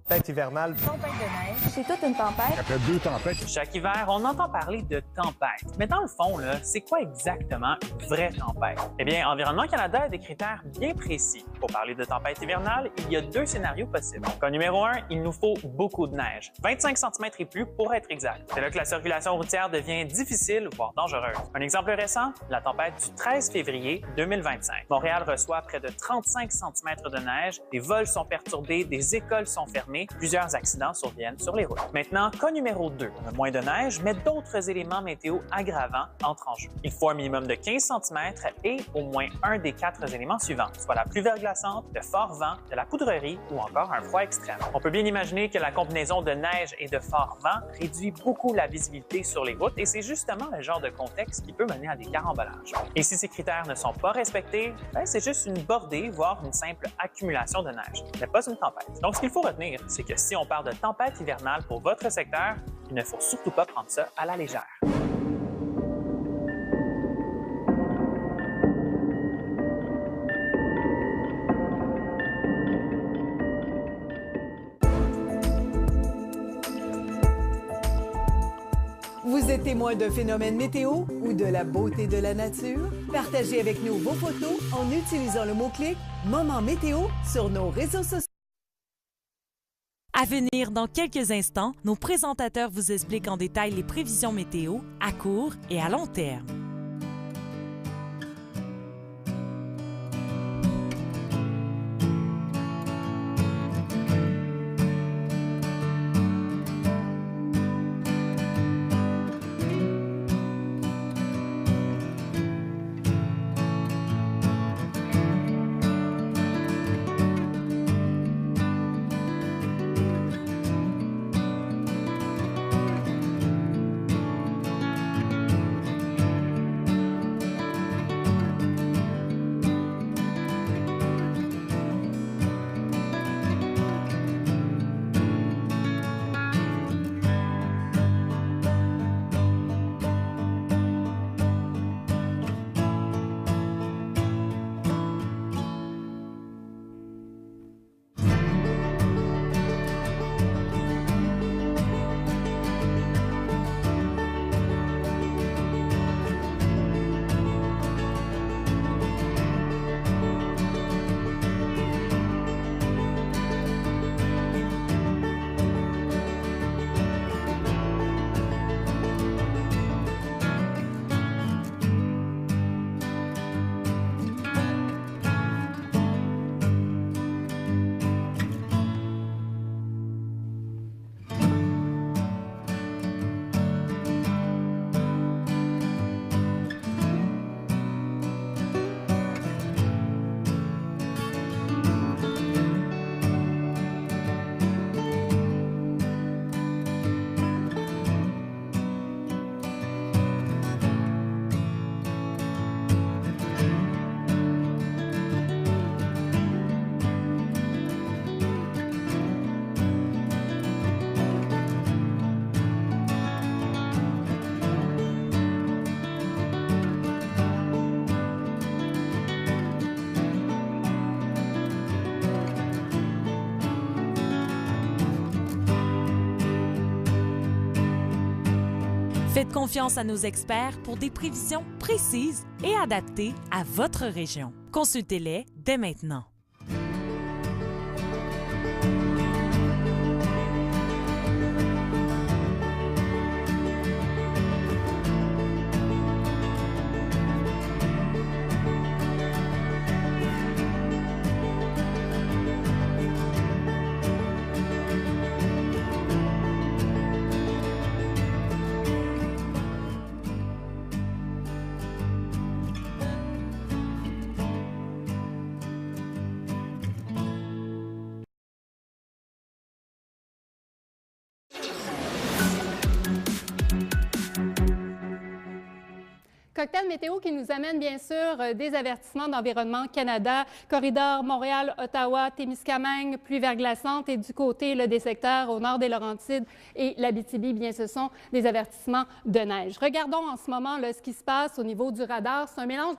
Tempête hivernale. Tempête de neige. C'est toute une tempête. Après 2 tempêtes. Chaque hiver, on entend parler de tempête. Mais dans le fond, c'est quoi exactement une vraie tempête? Eh bien, Environnement Canada a des critères bien précis. Pour parler de tempête hivernale, il y a 2 scénarios possibles. Cas numéro 1, il nous faut beaucoup de neige. 25 cm et plus pour être exact. C'est là que la circulation routière devient difficile, voire dangereuse. Un exemple récent, la tempête du 13 février 2025. Montréal reçoit près de 35 cm de neige, des vols sont perturbés, des écoles sont fermées, plusieurs accidents surviennent sur les routes. Maintenant, cas numéro 2, on a moins de neige, mais d'autres éléments météo aggravants entrent en jeu. Il faut un minimum de 15 cm et au moins un des 4 éléments suivants, soit la pluie verglaçante, de forts vents, de la poudrerie ou encore un froid extrême. On peut bien imaginer que la combinaison de neige et de forts vents réduit beaucoup la visibilité sur les routes et c'est justement le genre de contexte qui peut mener à des carambolages. Et si ces critères ne sont pas respectés, c'est juste une bordée, voire une simple accumulation de neige, mais pas une tempête. Donc, ce qu'il faut retenir, c'est que si on parle de tempête hivernale pour votre secteur, il ne faut surtout pas prendre ça à la légère. Vous êtes témoin d'un phénomène météo ou de la beauté de la nature? Partagez avec nous vos photos en utilisant le mot-clic « Moment météo » sur nos réseaux sociaux. À venir dans quelques instants, nos présentateurs vous expliquent en détail les prévisions météo à court et à long terme. Faites confiance à nos experts pour des prévisions précises et adaptées à votre région. Consultez-les dès maintenant. Cocktail météo qui nous amène bien sûr des avertissements d'Environnement Canada, corridor Montréal, Ottawa, Témiscamingue, pluie verglaçante et du côté des secteurs au nord des Laurentides et l'Abitibi, bien ce sont des avertissements de neige. Regardons en ce moment ce qui se passe au niveau du radar. C'est un mélange